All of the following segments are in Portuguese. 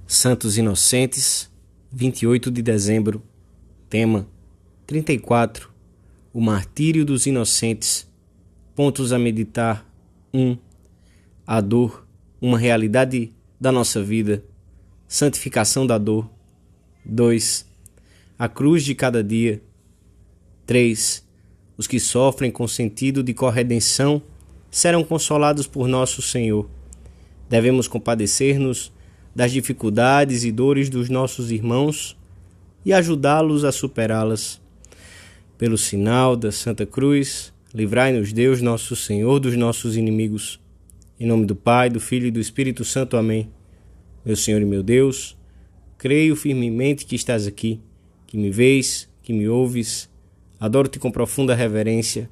Santos Inocentes, 28 de dezembro. Tema 34. O martírio dos inocentes. Pontos a meditar. 1. A dor, uma realidade da nossa vida. Santificação da dor. 2. A cruz de cada dia. 3. Os que sofrem com sentido de corredenção serão consolados por nosso Senhor. Devemos compadecer-nos das dificuldades e dores dos nossos irmãos e ajudá-los a superá-las. Pelo sinal da Santa Cruz, livrai-nos Deus, nosso Senhor, dos nossos inimigos. Em nome do Pai, do Filho e do Espírito Santo. Amém. Meu Senhor e meu Deus, creio firmemente que estás aqui, que me vês, que me ouves. Adoro-te com profunda reverência.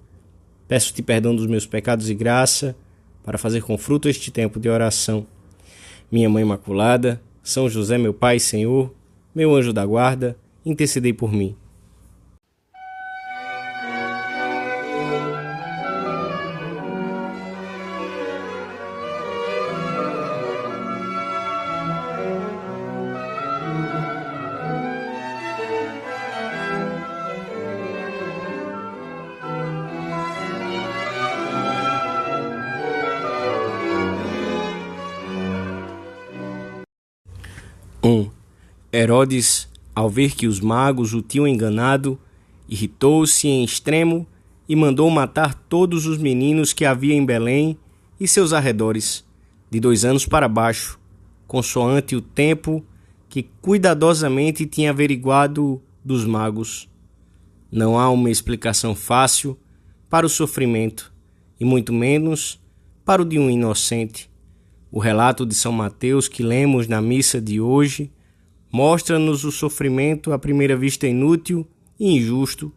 Peço-te perdão dos meus pecados e graça para fazer com fruto este tempo de oração. Minha Mãe Imaculada, São José, meu Pai e Senhor, meu anjo da guarda, intercedei por mim. Herodes, ao ver que os magos o tinham enganado, irritou-se em extremo e mandou matar todos os meninos que havia em Belém e seus arredores, de 2 anos para baixo, consoante o tempo que cuidadosamente tinha averiguado dos magos. Não há uma explicação fácil para o sofrimento, e muito menos para o de um inocente. O relato de São Mateus que lemos na missa de hoje mostra-nos o sofrimento à primeira vista inútil e injusto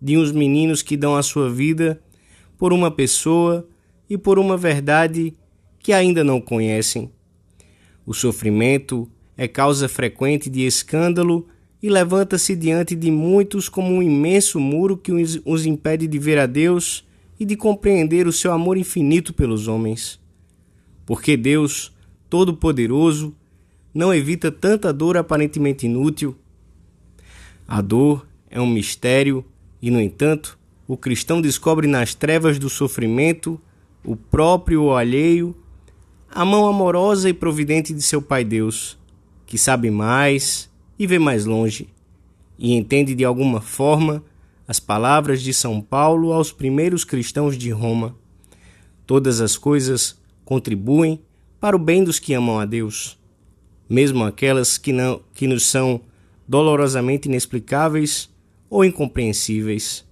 de uns meninos que dão a sua vida por uma pessoa e por uma verdade que ainda não conhecem. O sofrimento é causa frequente de escândalo e levanta-se diante de muitos como um imenso muro que os impede de ver a Deus e de compreender o seu amor infinito pelos homens. Porque Deus, Todo-Poderoso, não evita tanta dor aparentemente inútil? A dor é um mistério e, no entanto, o cristão descobre nas trevas do sofrimento, o próprio ou alheio, a mão amorosa e providente de seu Pai Deus, que sabe mais e vê mais longe, e entende de alguma forma as palavras de São Paulo aos primeiros cristãos de Roma. Todas as coisas contribuem para o bem dos que amam a Deus, mesmo aquelas que nos são dolorosamente inexplicáveis ou incompreensíveis.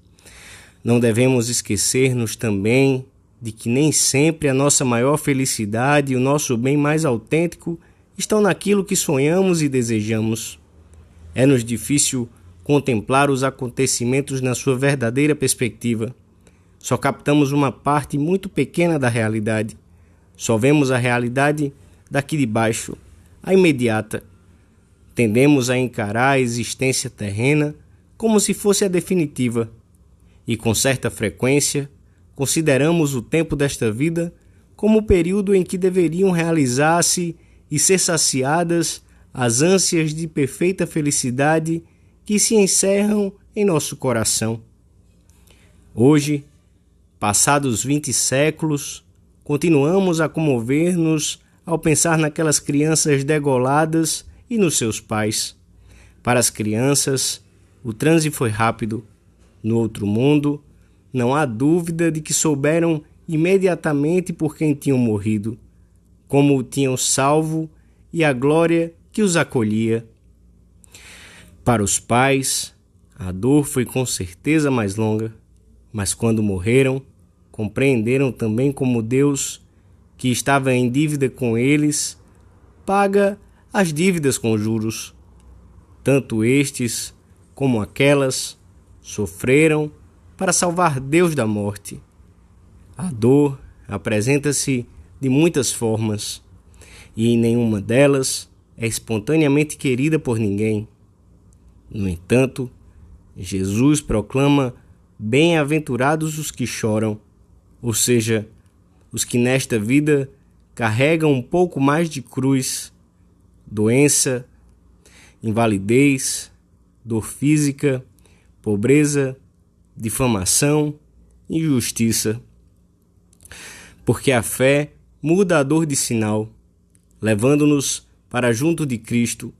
Não devemos esquecer-nos também de que nem sempre a nossa maior felicidade e o nosso bem mais autêntico estão naquilo que sonhamos e desejamos. É-nos difícil contemplar os acontecimentos na sua verdadeira perspectiva. Só captamos uma parte muito pequena da realidade. Só vemos a realidade daqui de baixo, a imediata. Tendemos a encarar a existência terrena como se fosse a definitiva, e com certa frequência consideramos o tempo desta vida como o período em que deveriam realizar-se e ser saciadas as ânsias de perfeita felicidade que se encerram em nosso coração. Hoje, passados 20 séculos, continuamos a comover-nos ao pensar naquelas crianças degoladas e nos seus pais. Para as crianças, o transe foi rápido. No outro mundo, não há dúvida de que souberam imediatamente por quem tinham morrido, como o tinham salvo e a glória que os acolhia. Para os pais, a dor foi com certeza mais longa, mas quando morreram, compreenderam também como Deus, que estava em dívida com eles, paga as dívidas com juros. Tanto estes como aquelas sofreram para salvar Deus da morte. A dor apresenta-se de muitas formas, e em nenhuma delas é espontaneamente querida por ninguém. No entanto, Jesus proclama: bem-aventurados os que choram, ou seja, os que nesta vida carregam um pouco mais de cruz, doença, invalidez, dor física, pobreza, difamação, injustiça. Porque a fé muda a dor de sinal, levando-nos para junto de Cristo,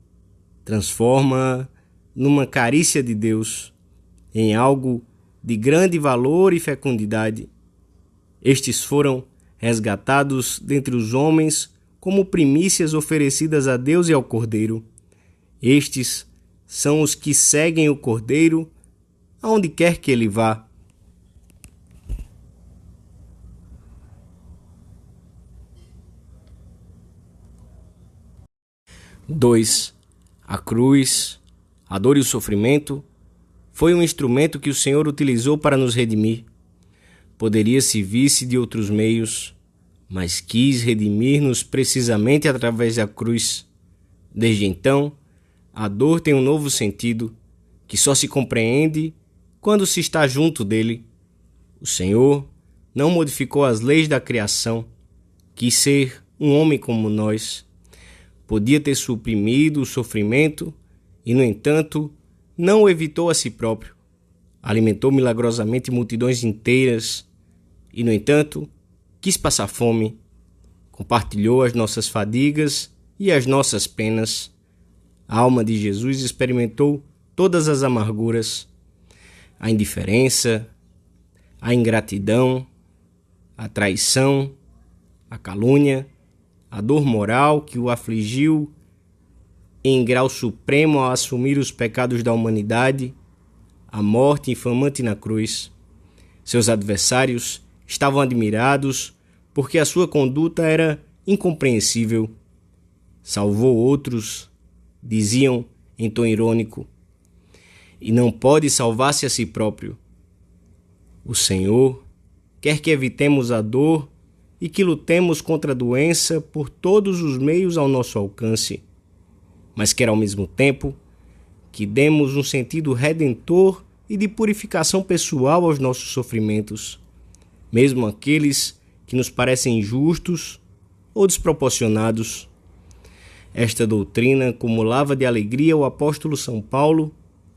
transforma numa carícia de Deus, em algo de grande valor e fecundidade. Estes foram resgatados dentre os homens como primícias oferecidas a Deus e ao Cordeiro. Estes são os que seguem o Cordeiro aonde quer que ele vá. Dois, a cruz, a dor e o sofrimento foi um instrumento que o Senhor utilizou para nos redimir. Poderia se visse de outros meios, mas quis redimir-nos precisamente através da cruz. Desde então, a dor tem um novo sentido, que só se compreende quando se está junto dele. O Senhor não modificou as leis da criação, quis ser um homem como nós. Podia ter suprimido o sofrimento e, no entanto, não o evitou a si próprio. Alimentou milagrosamente multidões inteiras e, no entanto, quis passar fome. Compartilhou as nossas fadigas e as nossas penas. A alma de Jesus experimentou todas as amarguras, a indiferença, a ingratidão, a traição, a calúnia, a dor moral que o afligiu em grau supremo ao assumir os pecados da humanidade, a morte infamante na cruz. Seus adversários estavam admirados porque a sua conduta era incompreensível. Salvou outros, diziam em tom irônico, e não pode salvar-se a si próprio. O Senhor quer que evitemos a dor e que lutemos contra a doença por todos os meios ao nosso alcance, mas quer ao mesmo tempo que demos um sentido redentor e de purificação pessoal aos nossos sofrimentos, mesmo aqueles que nos parecem injustos ou desproporcionados. Esta doutrina acumulava de alegria o apóstolo São Paulo,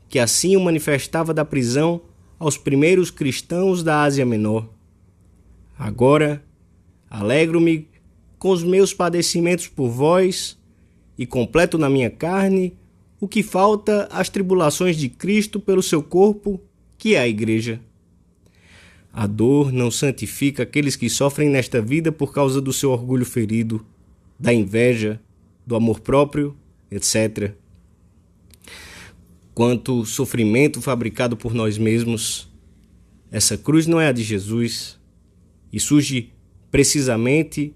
que assim o manifestava da prisão aos primeiros cristãos da Ásia Menor. Agora, alegro-me com os meus padecimentos por vós e completo na minha carne o que falta às tribulações de Cristo pelo seu corpo, que é a Igreja. A dor não santifica aqueles que sofrem nesta vida por causa do seu orgulho ferido, da inveja, do amor próprio, etc. Quanto sofrimento fabricado por nós mesmos, essa cruz não é a de Jesus e surge precisamente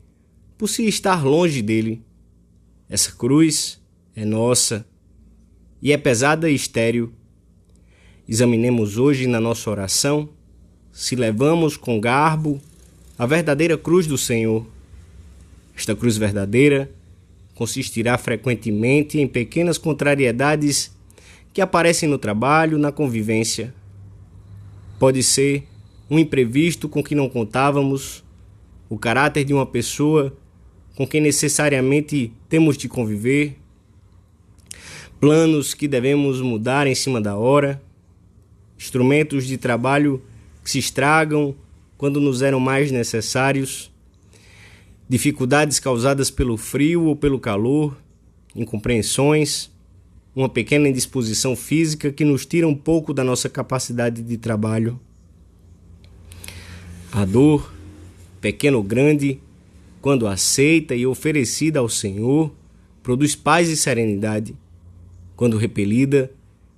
por se estar longe dele. Essa cruz é nossa e é pesada e estéril. Examinemos hoje na nossa oração se levamos com garbo a verdadeira cruz do Senhor. Esta cruz verdadeira consistirá frequentemente em pequenas contrariedades que aparecem no trabalho, na convivência. Pode ser um imprevisto com que não contávamos, o caráter de uma pessoa com quem necessariamente temos de conviver, planos que devemos mudar em cima da hora, instrumentos de trabalho que se estragam quando nos eram mais necessários, dificuldades causadas pelo frio ou pelo calor, incompreensões, uma pequena indisposição física que nos tira um pouco da nossa capacidade de trabalho. A dor, pequena ou grande, quando aceita e oferecida ao Senhor, produz paz e serenidade. Quando repelida,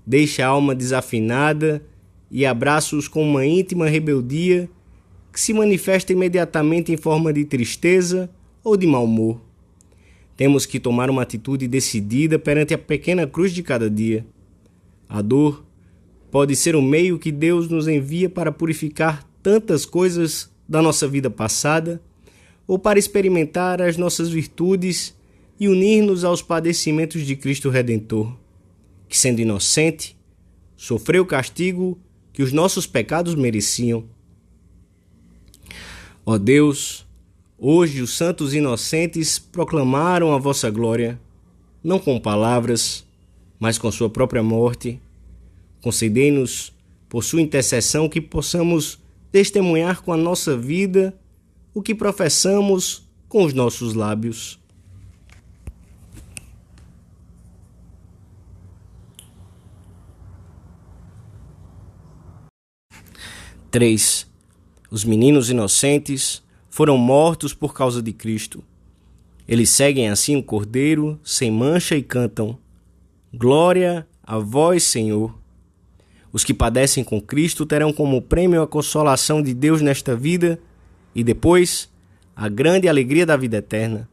deixa a alma desafinada e abraça-os com uma íntima rebeldia que se manifesta imediatamente em forma de tristeza ou de mau humor. Temos que tomar uma atitude decidida perante a pequena cruz de cada dia. A dor pode ser o meio que Deus nos envia para purificar tantas coisas da nossa vida passada ou para experimentar as nossas virtudes e unir-nos aos padecimentos de Cristo Redentor, que, sendo inocente, sofreu o castigo que os nossos pecados mereciam. Ó Deus, hoje os santos inocentes proclamaram a vossa glória. não com palavras, mas com sua própria morte. Concedei-nos, por sua intercessão, que possamos testemunhar com a nossa vida o que professamos com os nossos lábios. Três. Os meninos inocentes foram mortos por causa de Cristo. Eles seguem assim o Cordeiro sem mancha e cantam: Glória a vós, Senhor. Os que padecem com Cristo terão como prêmio a consolação de Deus nesta vida e depois a grande alegria da vida eterna.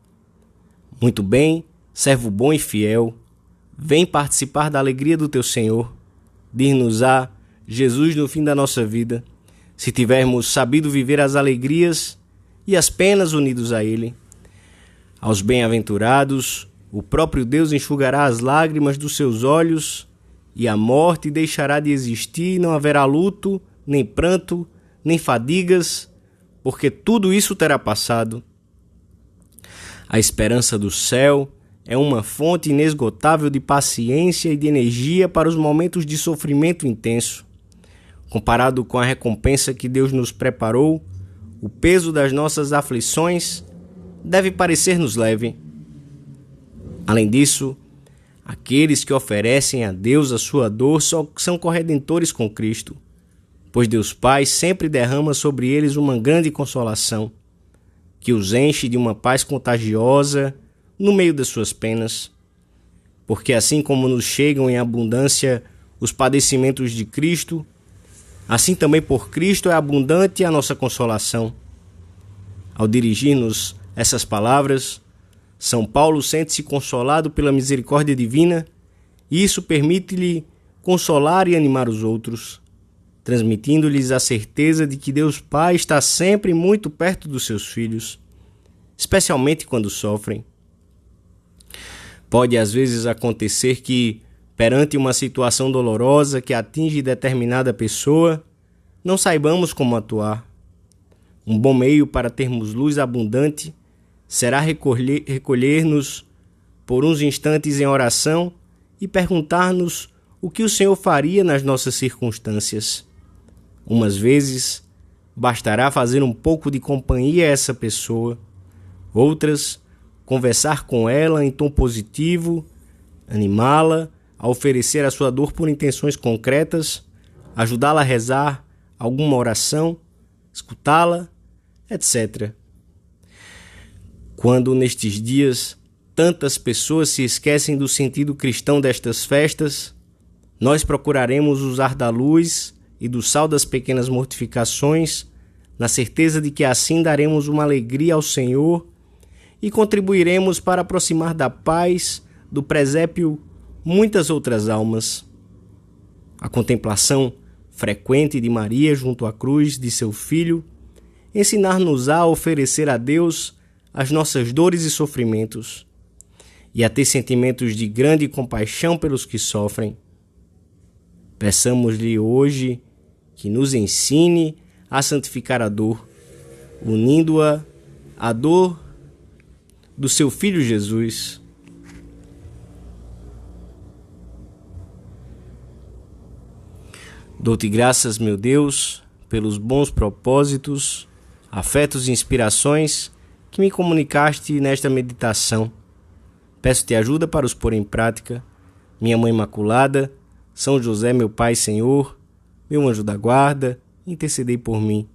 Muito bem, servo bom e fiel, vem participar da alegria do teu Senhor. Dir-nos-á Jesus no fim da nossa vida, se tivermos sabido viver as alegrias e as penas unidos a Ele. Aos bem-aventurados, o próprio Deus enxugará as lágrimas dos seus olhos e a morte deixará de existir e não haverá luto, nem pranto, nem fadigas, porque tudo isso terá passado. A esperança do céu é uma fonte inesgotável de paciência e de energia para os momentos de sofrimento intenso. Comparado com a recompensa que Deus nos preparou, o peso das nossas aflições deve parecer-nos leve. Além disso, aqueles que oferecem a Deus a sua dor são corredentores com Cristo, pois Deus Pai sempre derrama sobre eles uma grande consolação, que os enche de uma paz contagiosa no meio das suas penas. Porque assim como nos chegam em abundância os padecimentos de Cristo, assim também por Cristo é abundante a nossa consolação. Ao dirigir-nos essas palavras, São Paulo sente-se consolado pela misericórdia divina e isso permite-lhe consolar e animar os outros, transmitindo-lhes a certeza de que Deus Pai está sempre muito perto dos seus filhos, especialmente quando sofrem. Pode às vezes acontecer que, perante uma situação dolorosa que atinge determinada pessoa, não saibamos como atuar. Um bom meio para termos luz abundante será recolher-nos por uns instantes em oração e perguntar-nos o que o Senhor faria nas nossas circunstâncias. Umas vezes, bastará fazer um pouco de companhia a essa pessoa. Outras, conversar com ela em tom positivo, animá-la, a oferecer a sua dor por intenções concretas, ajudá-la a rezar alguma oração, escutá-la, etc. Quando nestes dias tantas pessoas se esquecem do sentido cristão destas festas, nós procuraremos usar da luz e do sal das pequenas mortificações, na certeza de que assim daremos uma alegria ao Senhor e contribuiremos para aproximar da paz do presépio muitas outras almas. A contemplação frequente de Maria junto à cruz de seu Filho ensinar-nos-á a oferecer a Deus as nossas dores e sofrimentos e a ter sentimentos de grande compaixão pelos que sofrem. Peçamos-lhe hoje que nos ensine a santificar a dor, unindo-a à dor do seu Filho Jesus. Dou-te graças, meu Deus, pelos bons propósitos, afetos e inspirações que me comunicaste nesta meditação. Peço-te ajuda para os pôr em prática. Minha Mãe Imaculada, São José, meu Pai e Senhor, meu anjo da guarda, intercedei por mim.